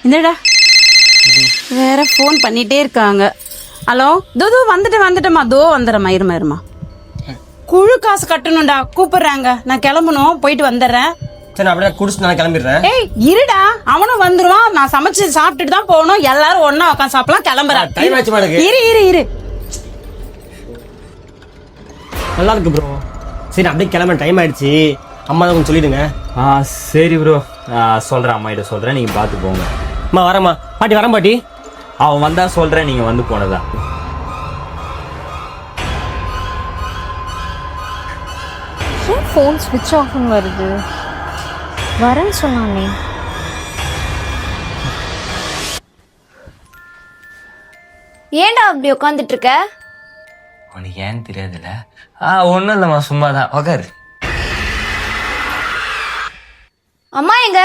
என்னடா வேற ஃபோன் பண்ணிட்டே இருக்காங்க. ஹலோ தோ வந்துட்டேம்மா. வந்துடுறேம்மா, இருமா. குழு காசு கட்டணும்டா, கூப்பிடுறாங்க. நான் கிளம்பணும், போயிட்டு வந்துடுறேன். சரி, அப்படியே குடிச்சு நான் கிளம்பிடுறேன். ஏய் இருடா, அவனும் வந்துருவான். நான் சமைச்சு சாப்பிட்டுட்டு தான் போகணும். எல்லாரும் ஒண்ணா உட்காந்து சாப்பிடலாம். கிளம்புறேன். டைம் ஆச்சு மாடுக்கு. இரு. நல்லா இருக்கு ப்ரோ. சரி, அப்படியே கிளம்ப, டைம் ஆயிடுச்சு. அம்மா தான் கொஞ்சம் சொல்லிடுங்க. சரி ப்ரோ, சொல்கிறேன், அம்மா கிட்ட சொல்கிறேன், நீங்கள் பார்த்து போங்க. அம்மா வரேம்மா. பாட்டி வரேன் பாட்டி. அவன் வந்தா சொல்கிறேன், நீங்கள் வந்து போனதா. ஏன் ஃபோன் ஸ்விட்ச் ஆஃப்னு வருது? வரேன்னு சொன்னானே. ஏன்டா அப்படி உட்காந்துட்டு இருக்க? உனக்கு ஏன்னு தெரியாதுல்ல. ஒன்றும் இல்லைம்மா, சும்மா தான். உக்காரு. அம்மா எங்க?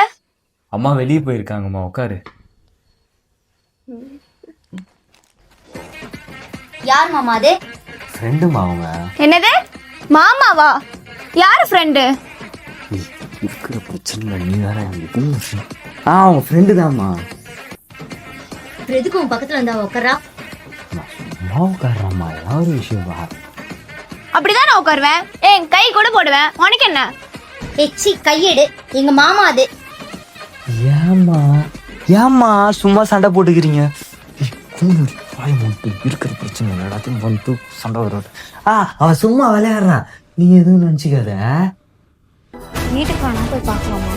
அம்மா வெளியே போயிருக்காங்கம்மா, உட்காரு. யார் மாமா அது? ஃப்ரெண்டுமா அவங்க. என்னது மாமாவா? யார் ஃப்ரெண்டு? இருக்கிற பிரச்சனை நீ வேற. அவங்க ஃப்ரெண்டு தான்மா. எதுக்கு உன் பக்கத்துல இருந்தா உட்காரா? அம்மா உட்காராம்மா, ஏதாவது ஒரு விஷயமா? அப்படிதான் நான் உட்காருவேன். என் கை கூட போடுவேன். உனக்கு என்ன? எச்சி கையெடு. எங்க மாமா அது. ஏம்மா சும்மா சண்டை போட்டுக்கிறீங்க? வாய் மூட்டு, இருக்கிற பிரச்சனை எல்லாத்தையும் வந்து சண்டை வரும். அவன் சும்மா விளையாடுறான், நீ எதுவும் நினச்சிக்காத. வீட்டுக்கு வேணா போய் பார்க்கலாமா?